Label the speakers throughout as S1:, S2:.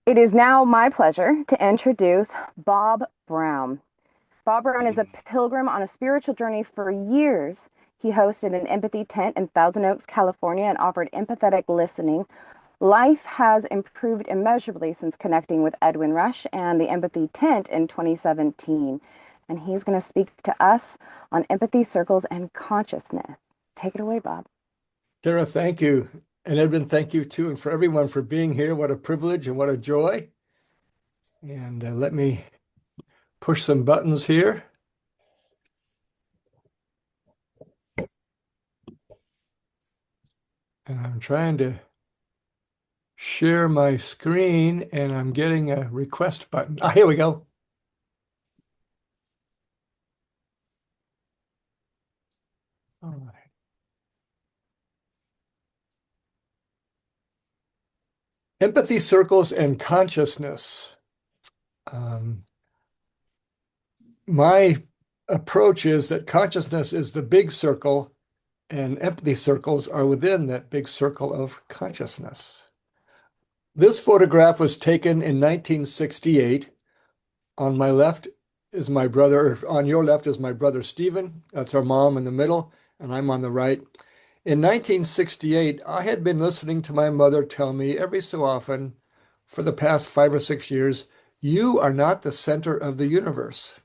S1: It is now my pleasure to introduce Bob Brown. Bob Brown is a pilgrim on a spiritual journey for years. He hosted an empathy tent in Thousand Oaks, California, and offered empathetic listening. Life has improved immeasurably since connecting with Edwin Rush and the empathy tent in 2017. And he's going to speak to us on empathy circles and consciousness. Take it away, Bob.
S2: Tara, thank you. And Edwin, thank you too. And for everyone for being here. What a privilege and what a joy. And let me push some buttons here. And I'm trying to share my screen and I'm getting a request button. Ah, here we go. All right. Empathy circles and consciousness. My approach is that consciousness is the big circle and empathy circles are within that big circle of consciousness. This photograph was taken in 1968. On my left is my brother, on your left is my brother Stephen. That's our mom in the middle, and I'm on the right. In 1968, I had been listening to my mother tell me every so often for the past 5 or 6 years, you are not the center of the universe.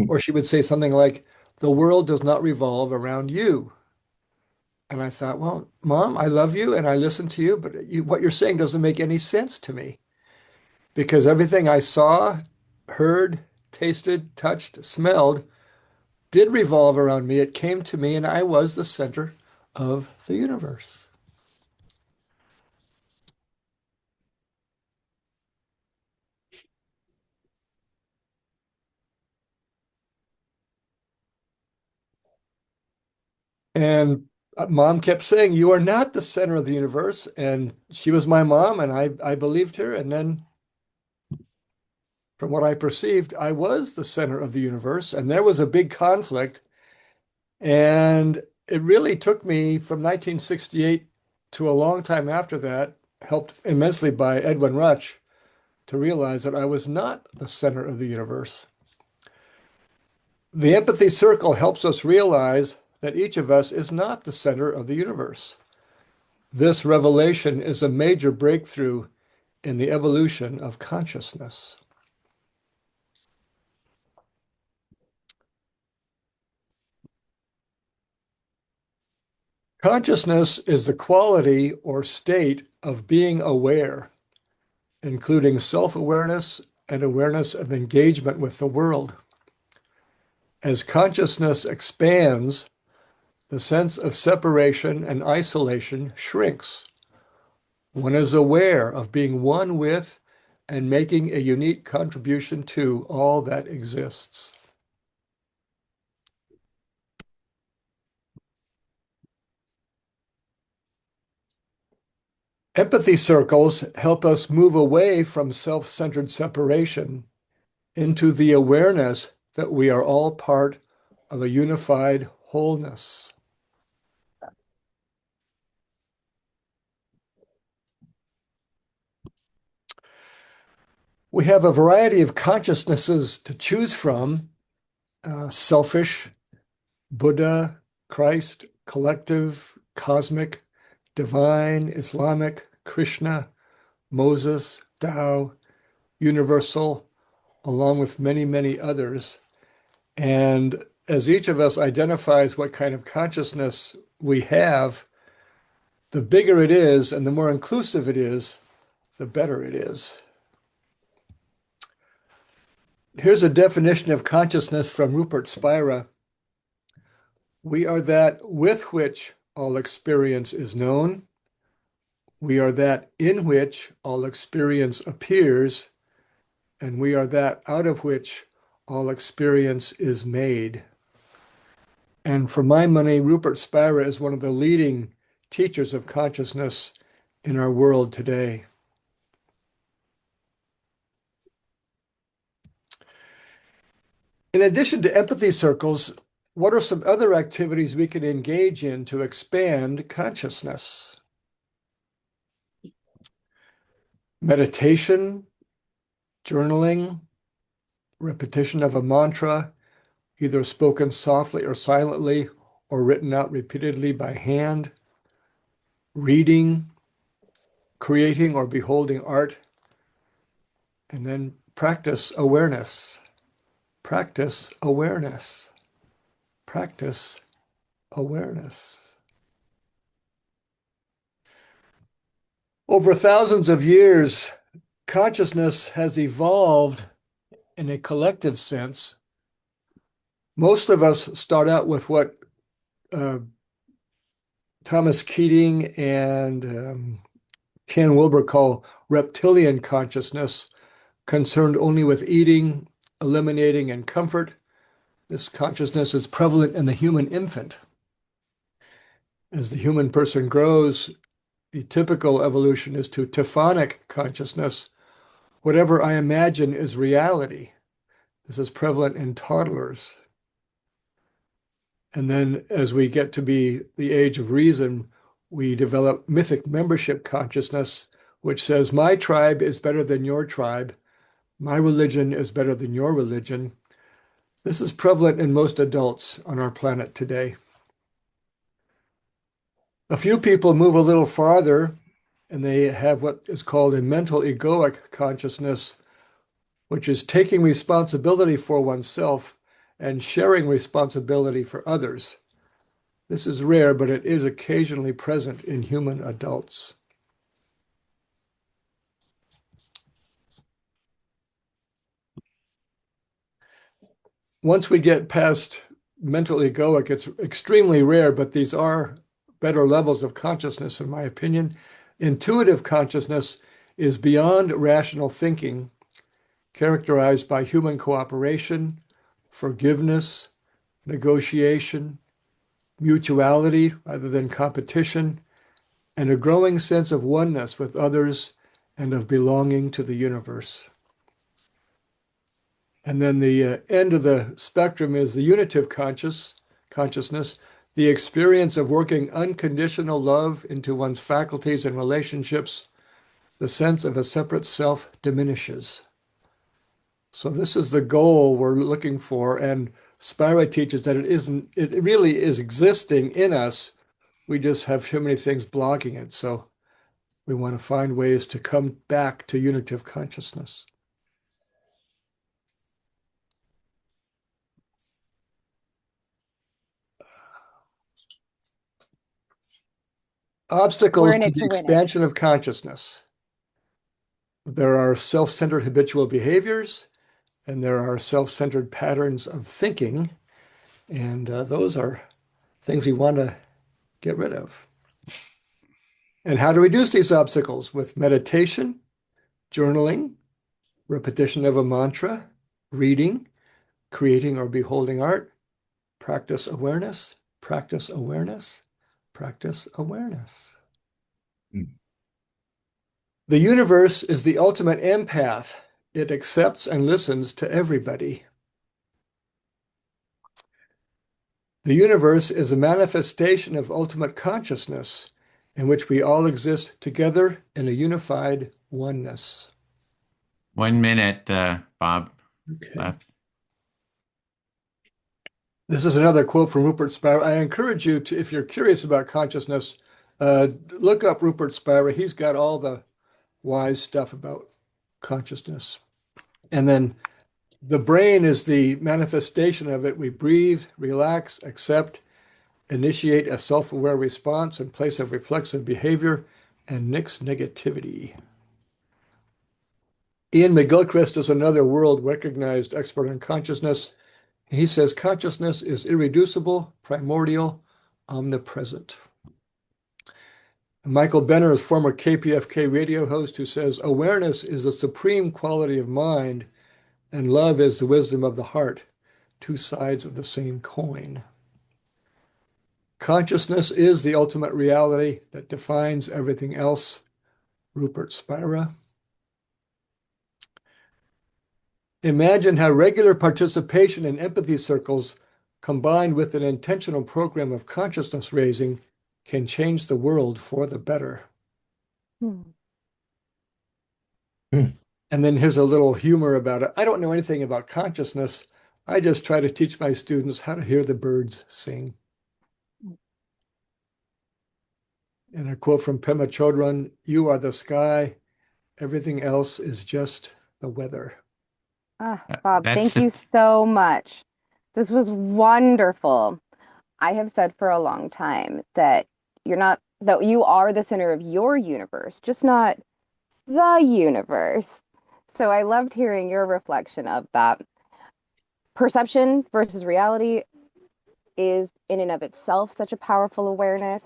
S2: Or she would say something like, the world does not revolve around you. And I thought, well, Mom, I love you and I listen to you, but what you're saying doesn't make any sense to me because everything I saw, heard, tasted, touched, smelled did revolve around me. It came to me and I was the center of the universe. And Mom kept saying, you are not the center of the universe. And she was my mom and I believed her. And then from what I perceived, I was the center of the universe. And there was a big conflict. And it really took me from 1968 to a long time after that, helped immensely by Edwin Rush, to realize that I was not the center of the universe. The empathy circle helps us realize that each of us is not the center of the universe. This revelation is a major breakthrough in the evolution of consciousness. Consciousness is the quality or state of being aware, including self-awareness and awareness of engagement with the world. As consciousness expands, the sense of separation and isolation shrinks. One is aware of being one with and making a unique contribution to all that exists. Empathy circles help us move away from self-centered separation into the awareness that we are all part of a unified wholeness. We have a variety of consciousnesses to choose from, selfish, Buddha, Christ, collective, cosmic, divine, Islamic, Krishna, Moses, Tao, universal, along with many, many others. And as each of us identifies what kind of consciousness we have, the bigger it is and the more inclusive it is, the better it is. Here's a definition of consciousness from Rupert Spira. We are that with which all experience is known. We are that in which all experience appears. And we are that out of which all experience is made. And for my money, Rupert Spira is one of the leading teachers of consciousness in our world today. In addition to empathy circles, what are some other activities we can engage in to expand consciousness? Meditation, journaling, repetition of a mantra, either spoken softly or silently, or written out repeatedly by hand, reading, creating or beholding art, and then practice awareness, practice awareness, practice awareness. Over thousands of years, consciousness has evolved in a collective sense. Most of us start out with what uh, Thomas Keating and Ken Wilber call reptilian consciousness, concerned only with eating, eliminating, and comfort. This consciousness is prevalent in the human infant. As the human person grows, the typical evolution is to Tephanic consciousness. Whatever I imagine is reality. This is prevalent in toddlers. And then as we get to be the age of reason, we develop mythic membership consciousness, which says, my tribe is better than your tribe. My religion is better than your religion. This is prevalent in most adults on our planet today. A few people move a little farther and they have what is called a mental egoic consciousness, which is taking responsibility for oneself and sharing responsibility for others. This is rare, but it is occasionally present in human adults. Once we get past mental egoic, it's extremely rare, but these are better levels of consciousness, in my opinion. Intuitive consciousness is beyond rational thinking, characterized by human cooperation, forgiveness, negotiation, mutuality rather than competition, and a growing sense of oneness with others and of belonging to the universe. And then the end of the spectrum is the unitive consciousness, the experience of working unconditional love into one's faculties and relationships. The sense of a separate self diminishes. So this is the goal we're looking for, and Spira teaches that it really is existing in us. We just have too many things blocking it. So we want to find ways to come back to unitive consciousness.
S1: We're
S2: Obstacles
S1: in
S2: to
S1: it
S2: the
S1: to win it.
S2: expansion of consciousness. There are self-centered habitual behaviors, and there are self-centered patterns of thinking, and those are things we want to get rid of. And how to reduce these obstacles? With meditation, journaling, repetition of a mantra, reading, creating or beholding art, practice awareness, practice awareness, practice awareness.
S3: Mm.
S2: The universe is the ultimate empath. It accepts and listens to everybody. The universe is a manifestation of ultimate consciousness in which we all exist together in a unified oneness.
S3: 1 minute, Bob,
S2: Okay.
S3: left.
S2: This is another quote from Rupert Spira. I encourage you to, if you're curious about consciousness, look up Rupert Spira. He's got all the wise stuff about consciousness. And then the brain is the manifestation of it. We breathe, relax, accept, initiate a self-aware response in place of reflexive behavior, and nix negativity. Ian McGilchrist is another world-recognized expert on consciousness. He says consciousness is irreducible, primordial, omnipresent. Michael Benner is former KPFK radio host who says awareness is the supreme quality of mind and love is the wisdom of the heart, two sides of the same coin. Consciousness is the ultimate reality that defines everything else. Rupert Spira. Imagine how regular participation in empathy circles combined with an intentional program of consciousness raising can change the world for the better.
S1: Hmm.
S2: And then here's a little humor about it. I don't know anything about consciousness. I just try to teach my students how to hear the birds sing. And a quote from Pema Chodron, "You are the sky, everything else is just the weather."
S1: Ah, Bob,
S3: That's
S1: thank you
S3: it.
S1: so much. This was wonderful. I have said for a long time that that you are the center of your universe, just not the universe. So I loved hearing your reflection of that. Perception versus reality is in and of itself such a powerful awareness.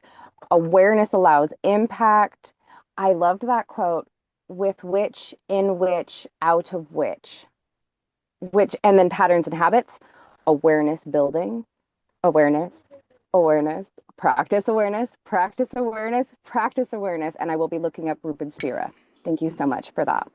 S1: Awareness allows impact. I loved that quote, with which, in which, out of which, and then patterns and habits, awareness building, awareness, awareness, practice awareness, practice awareness, practice awareness. And I will be looking up Ruben Spira. Thank you so much for that.